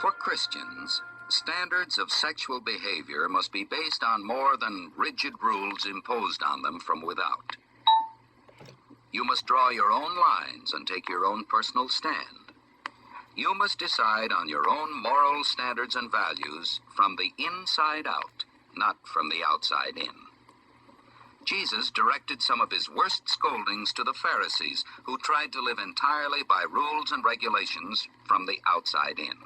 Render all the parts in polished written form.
For Christians, standards of sexual behavior must be based on more than rigid rules imposed on them from without. You must draw your own lines and take your own personal stand. You must decide on your own moral standards and values from the inside out, not from the outside in. Jesus directed some of his worst scoldings to the Pharisees, who tried to live entirely by rules and regulations from the outside in.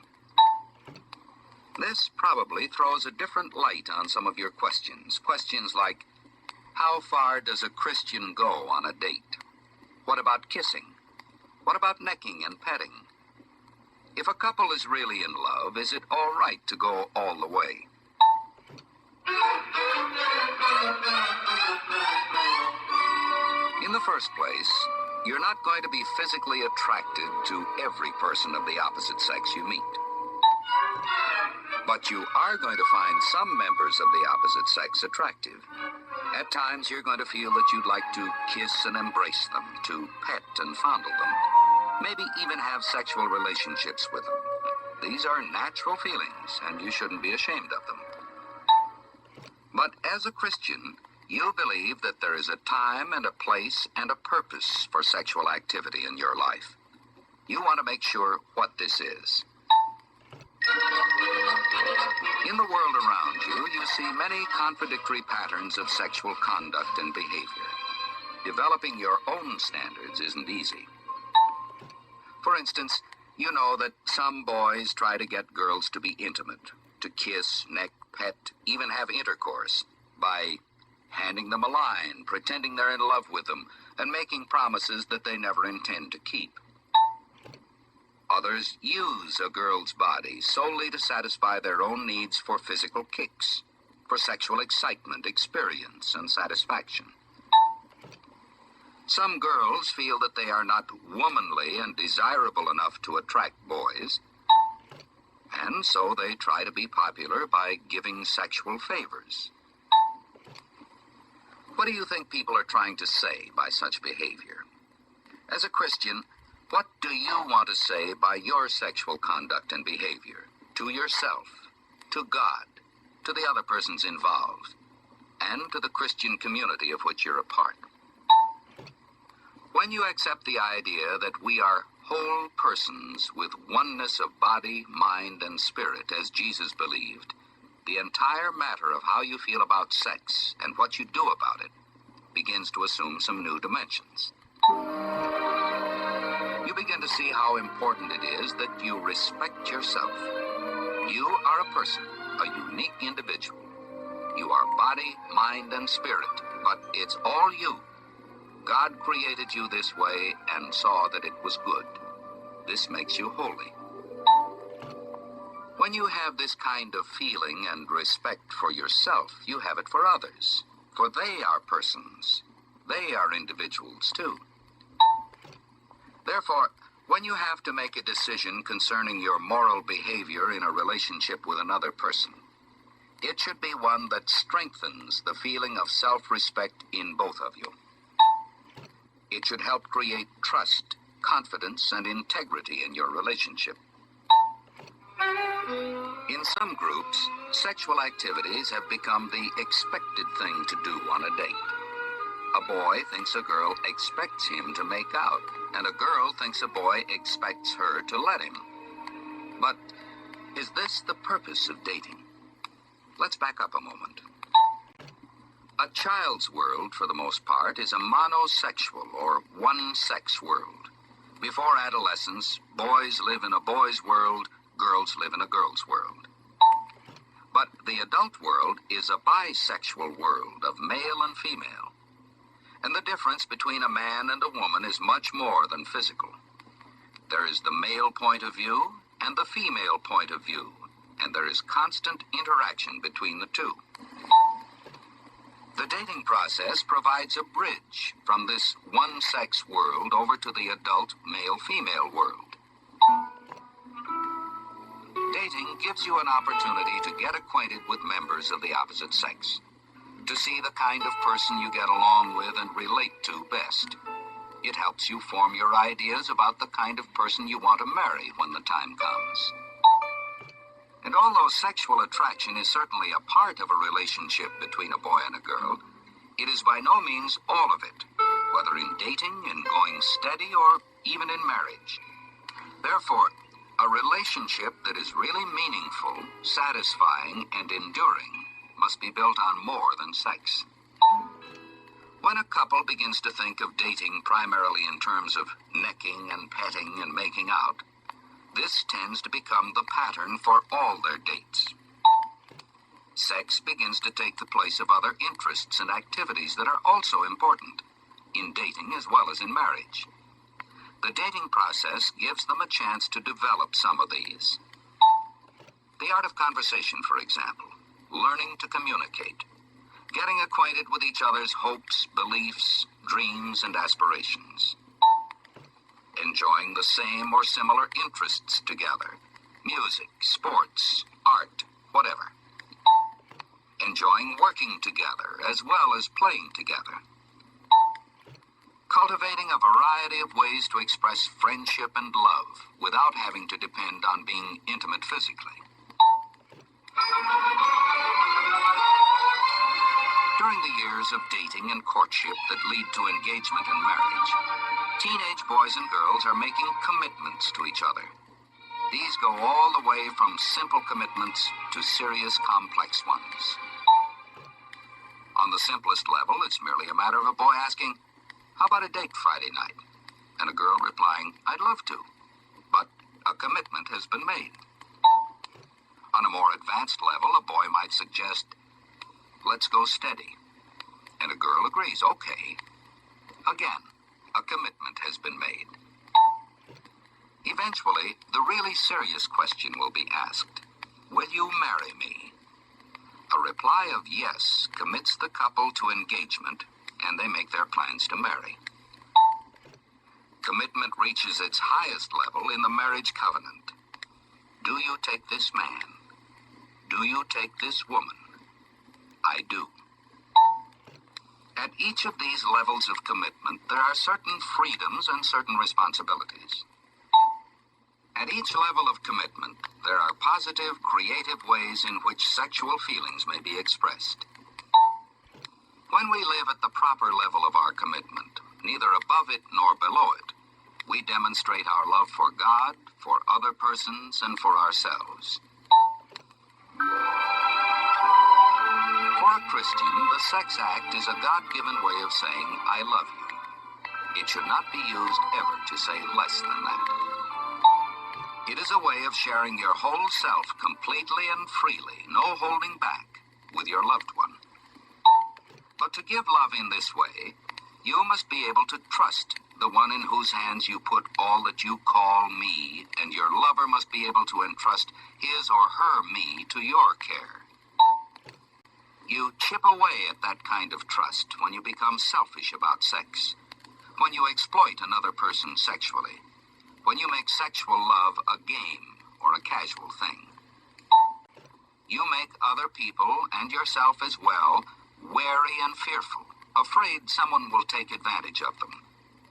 This probably throws a different light on some of your questions. Questions like, how far does a Christian go on a date? What about kissing? What about necking and petting? If a couple is really in love, is it all right to go all the way? In the first place, you're not going to be physically attracted to every person of the opposite sex you meet. But you are going to find some members of the opposite sex attractive. At times, you're going to feel that you'd like to kiss and embrace them, to pet and fondle them, maybe even have sexual relationships with them. These are natural feelings, and you shouldn't be ashamed of them. But as a Christian, you believe that there is a time and a place and a purpose for sexual activity in your life. You want to make sure what this is. In the world around you, you see many contradictory patterns of sexual conduct and behavior. Developing your own standards isn't easy. For instance, you know that some boys try to get girls to be intimate, to kiss, neck, pet, even have intercourse, by handing them a line, pretending they're in love with them, and making promises that they never intend to keep. Others use a girl's body solely to satisfy their own needs for physical kicks, for sexual excitement, experience, and satisfaction. Some girls feel that they are not womanly and desirable enough to attract boys, and so they try to be popular by giving sexual favors. What do you think people are trying to say by such behavior? As a Christian, what do you want to say by your sexual conduct and behavior? To yourself, to God, to the other persons involved, and to the Christian community of which you're a part. When you accept the idea that we are whole persons with oneness of body, mind, and spirit, as Jesus believed, the entire matter of how you feel about sex and what you do about it begins to assume some new dimensions. You begin to see how important it is that you respect yourself. You are a person, a unique individual. You are body, mind, and spirit, but it's all you. God created you this way and saw that it was good. This makes you holy. When you have this kind of feeling and respect for yourself, you have it for others, for they are persons. They are individuals too. Therefore, when you have to make a decision concerning your moral behavior in a relationship with another person, it should be one that strengthens the feeling of self-respect in both of you. It should help create trust, confidence, and integrity in your relationship. In some groups, sexual activities have become the expected thing to do on a date. A boy thinks a girl expects him to make out, and a girl thinks a boy expects her to let him. But is this the purpose of dating? Let's back up a moment. A child's world, for the most part, is a monosexual or one-sex world. Before adolescence, boys live in a boy's world, girls live in a girl's world. But the adult world is a bisexual world of male and female. And the difference between a man and a woman is much more than physical. There is the male point of view and the female point of view, and there is constant interaction between the two. The dating process provides a bridge from this one-sex world over to the adult male-female world. Dating gives you an opportunity to get acquainted with members of the opposite sex, to see the kind of person you get along with and relate to best. It helps you form your ideas about the kind of person you want to marry when the time comes. And although sexual attraction is certainly a part of a relationship between a boy and a girl, it is by no means all of it, whether in dating, in going steady, or even in marriage. Therefore, a relationship that is really meaningful, satisfying, and enduring must be built on more than sex. When a couple begins to think of dating primarily in terms of necking and petting and making out, this tends to become the pattern for all their dates. Sex begins to take the place of other interests and activities that are also important, in dating as well as in marriage. The dating process gives them a chance to develop some of these. The art of conversation, for example, learning to communicate, getting acquainted with each other's hopes, beliefs, dreams, and aspirations. Enjoying the same or similar interests together, music, sports, art, whatever. Enjoying working together as well as playing together. Cultivating a variety of ways to express friendship and love without having to depend on being intimate physically. During the years of dating and courtship that lead to engagement and marriage, teenage boys and girls are making commitments to each other. These go all the way from simple commitments to serious, complex ones. On the simplest level, it's merely a matter of a boy asking, "How about a date Friday night?" And a girl replying, "I'd love to." But a commitment has been made. On a more advanced level, a boy might suggest, "Let's go steady." And a girl agrees, "Okay." Again, a commitment has been made. Eventually, the really serious question will be asked, "Will you marry me?" A reply of yes commits the couple to engagement, and they make their plans to marry. Commitment reaches its highest level in the marriage covenant. Do you take this man? Do you take this woman? I do. At each of these levels of commitment, there are certain freedoms and certain responsibilities. At each level of commitment, there are positive, creative ways in which sexual feelings may be expressed. When we live at the proper level of our commitment, neither above it nor below it, we demonstrate our love for God, for other persons, and for ourselves. For a Christian, the sex act is a God-given way of saying, "I love you." It should not be used ever to say less than that. It is a way of sharing your whole self completely and freely, no holding back, with your loved one. But to give love in this way, you must be able to trust the one in whose hands you put all that you call me, and your lover must be able to entrust his or her me to your care. You chip away at that kind of trust when you become selfish about sex, when you exploit another person sexually, when you make sexual love a game or a casual thing. You make other people, and yourself as well, wary and fearful, afraid someone will take advantage of them,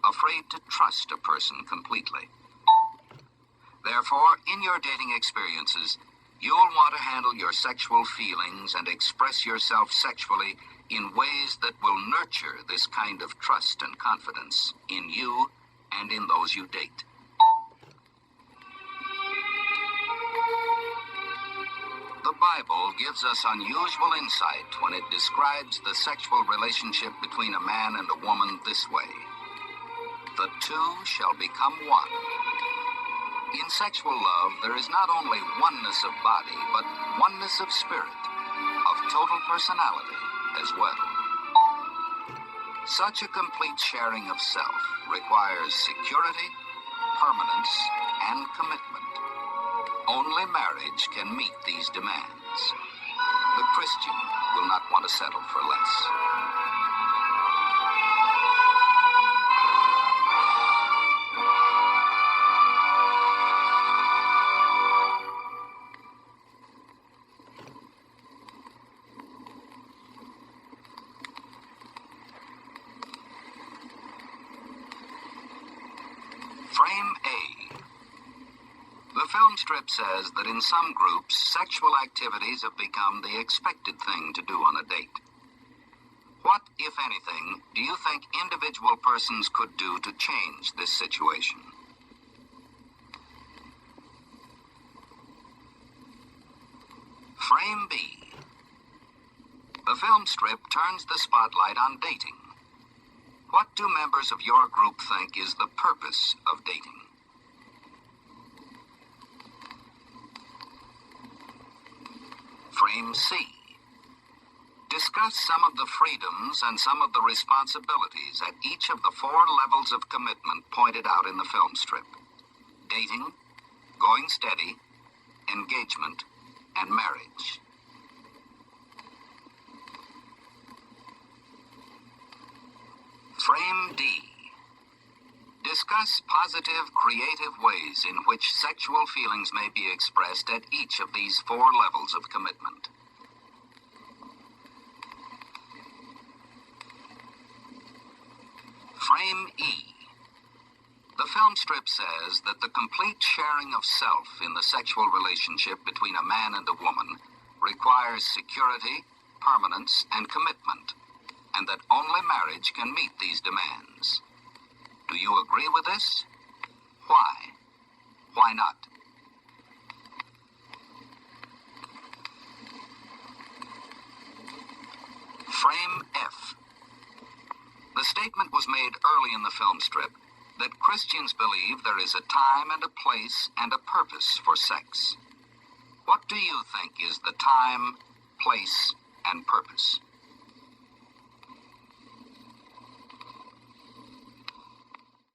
afraid to trust a person completely. Therefore, in your dating experiences, you'll want to handle your sexual feelings and express yourself sexually in ways that will nurture this kind of trust and confidence in you and in those you date. The Bible gives us unusual insight when it describes the sexual relationship between a man and a woman this way. The two shall become one. In sexual love, there is not only oneness of body, but oneness of spirit, of total personality as well. Such a complete sharing of self requires security, permanence, and commitment. Only marriage can meet these demands. The Christian will not want to settle for less. Frame A. The Filmstrip says that in some groups, sexual activities have become the expected thing to do on a date. What, if anything, do you think individual persons could do to change this situation? Frame B. The film strip turns the spotlight on dating. What do members of your group think is the purpose of dating? Frame C. Discuss some of the freedoms and some of the responsibilities at each of the 4 levels of commitment pointed out in the film strip: dating, going steady, engagement, and marriage. Frame D. Discuss positive, creative ways in which sexual feelings may be expressed at each of these 4 levels of commitment. Frame E. The film strip says that the complete sharing of self in the sexual relationship between a man and a woman requires security, permanence, and commitment, and that only marriage can meet these demands. Do you agree with this? Why? Why not? Frame F. The statement was made early in the film strip that Christians believe there is a time and a place and a purpose for sex. What do you think is the time, place, and purpose?